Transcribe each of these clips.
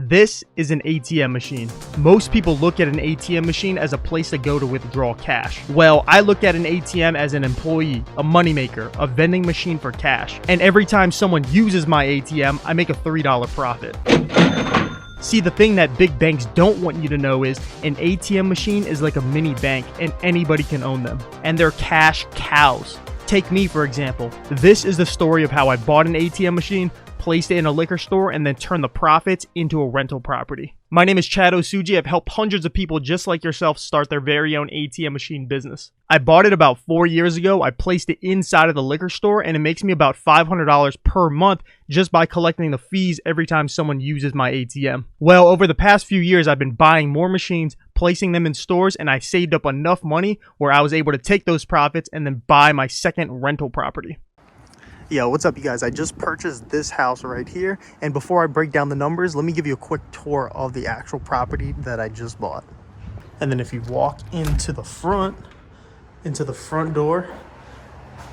This is an ATM machine. Most people look at an ATM machine as a place to go to withdraw cash. Well, I look at an ATM as an employee, a moneymaker, a vending machine for cash. And every time someone uses my ATM, I make a $3 profit. See, the thing that big banks don't want you to know is an ATM machine is like a mini bank and anybody can own them. And they're cash cows. Take me, for example. This is the story of how I bought an ATM machine, placed it in a liquor store, and then turned the profits into a rental property. My name is Chad Osuji. I've helped hundreds of people just like yourself start their very own ATM machine business. I bought it about 4 years ago. I placed it inside of the liquor store, and it makes me about $500 per month just by collecting the fees every time someone uses my ATM. Well, over the past few years, I've been buying more machines, placing them in stores, and I saved up enough money where I was able to take those profits and then buy my second rental property. Yo, what's up, you guys? I just purchased this house right here, and before I break down the numbers, let me give you a quick tour of the actual property that I just bought. And then if you walk into the front door,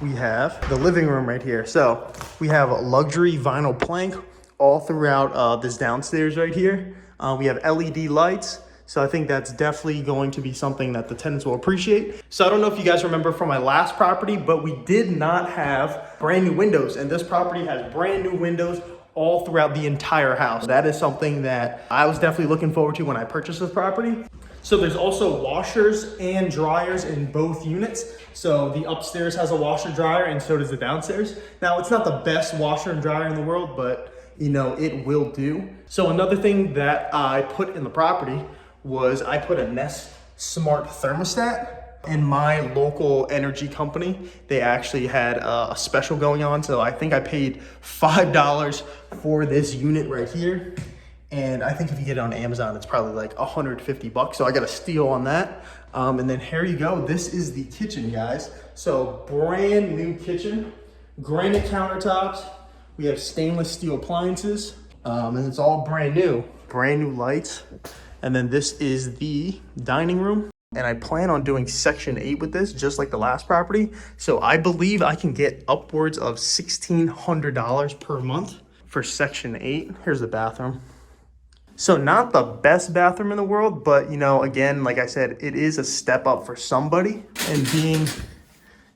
we have the living room right here. So we have a luxury vinyl plank all throughout this downstairs right here. We have LED lights. So I think that's definitely going to be something that the tenants will appreciate. So I don't know if you guys remember from my last property, but we did not have brand new windows. And this property has brand new windows all throughout the entire house. That is something that I was definitely looking forward to when I purchased this property. So there's also washers and dryers in both units. So the upstairs has a washer dryer and so does the downstairs. Now it's not the best washer and dryer in the world, but you know, it will do. So another thing that I put in the property was I put a Nest Smart thermostat. In my local energy company, they actually had a special going on. So I think I paid $5 for this unit right here. And I think if you get it on Amazon, it's probably like 150 bucks. So I got a steal on that. And then here you go. This is the kitchen, guys. So brand new kitchen, granite countertops. We have stainless steel appliances, and it's all brand new lights. And then this is the dining room. And I plan on doing Section 8 with this, just like the last property. So I believe I can get upwards of $1,600 per month for Section 8. Here's the bathroom. So not the best bathroom in the world, but you know, again, like I said, it is a step up for somebody. And being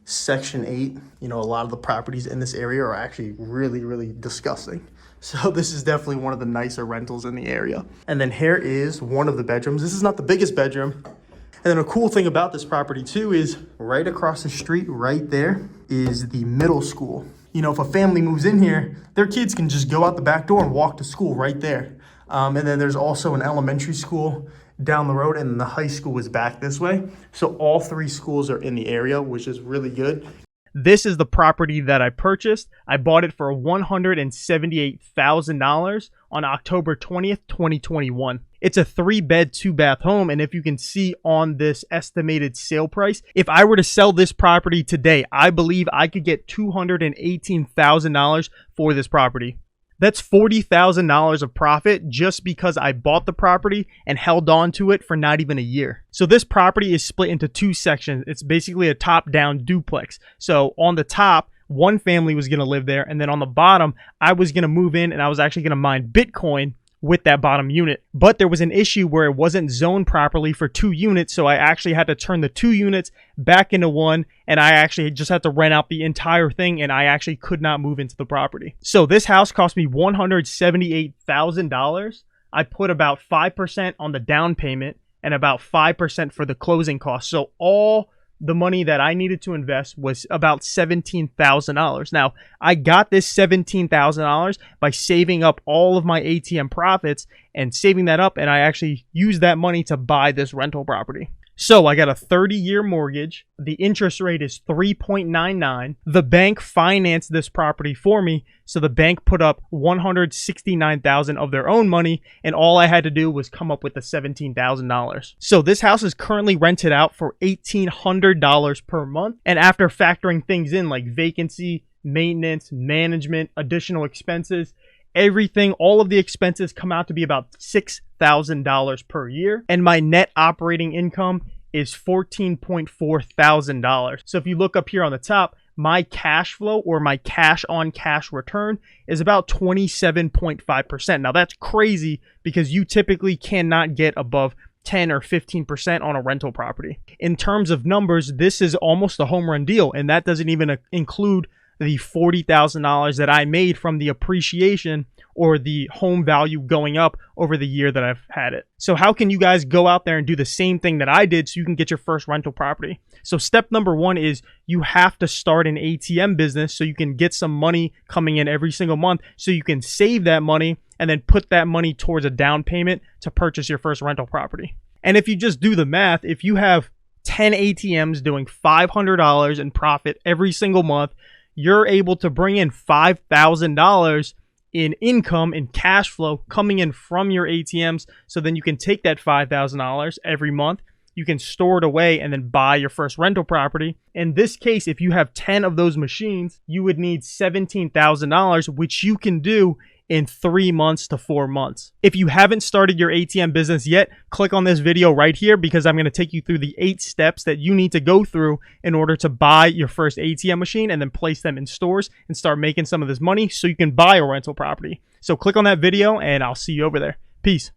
Section 8, you know, a lot of the properties in this area are actually really, really disgusting. So this is definitely one of the nicer rentals in the area. And then here is one of the bedrooms. This is not the biggest bedroom. And then a cool thing about this property too is right across the street right there is the middle school. You know, if a family moves in here, their kids can just go out the back door and walk to school right there. And then there's also an elementary school down the road, and the high school is back this way. So all three schools are in the area, which is really good. This is the property that I purchased. I bought it for $178,000 on October 20th, 2021. It's a 3-bed, 2-bath home, and if you can see on this estimated sale price, if I were to sell this property today, I believe I could get $218,000 for this property. That's $40,000 of profit just because I bought the property and held on to it for not even a year. So this property is split into 2 sections. It's basically a top-down duplex. So on the top, one family was going to live there, and then on the bottom, I was going to move in and I was actually going to mine Bitcoin with that bottom unit. But there was an issue where it wasn't zoned properly for 2 units, so I actually had to turn the 2 units back into 1, and I actually just had to rent out the entire thing, and I actually could not move into the property. So this house cost me $178,000. I put about 5% on the down payment and about 5% for the closing costs. So all the money that I needed to invest was about $17,000. Now, I got this $17,000 by saving up all of my ATM profits and saving that up, and I actually used that money to buy this rental property. So I got a 30-year mortgage. The interest rate is 3.99. The bank financed this property for me. So the bank put up $169,000 of their own money, and all I had to do was come up with the $17,000. So this house is currently rented out for $1,800 per month. And after factoring things in like vacancy, maintenance, management, additional expenses, everything, all of the expenses come out to be about $6,000 per year. And my net operating income is $14,400. So if you look up here on the top, my cash flow or my cash on cash return is about 27.5%. Now that's crazy because you typically cannot get above 10 or 15% on a rental property. In terms of numbers, this is almost a home run deal, and that doesn't even include the $40,000 that I made from the appreciation or the home value going up over the year that I've had it. So how can you guys go out there and do the same thing that I did so you can get your first rental property? So step number one is you have to start an ATM business so you can get some money coming in every single month so you can save that money and then put that money towards a down payment to purchase your first rental property. And if you just do the math, if you have 10 ATMs doing $500 in profit every single month, you're able to bring in $5,000 in income and cash flow coming in from your ATMs. So then you can take that $5,000 every month, you can store it away and then buy your first rental property. In this case, if you have 10 of those machines, you would need $17,000, which you can do in 3 months to 4 months. If you haven't started your ATM business yet, click on this video right here because I'm going to take you through the 8 steps that you need to go through in order to buy your first ATM machine and then place them in stores and start making some of this money so you can buy a rental property. So click on that video and I'll see you over there. Peace.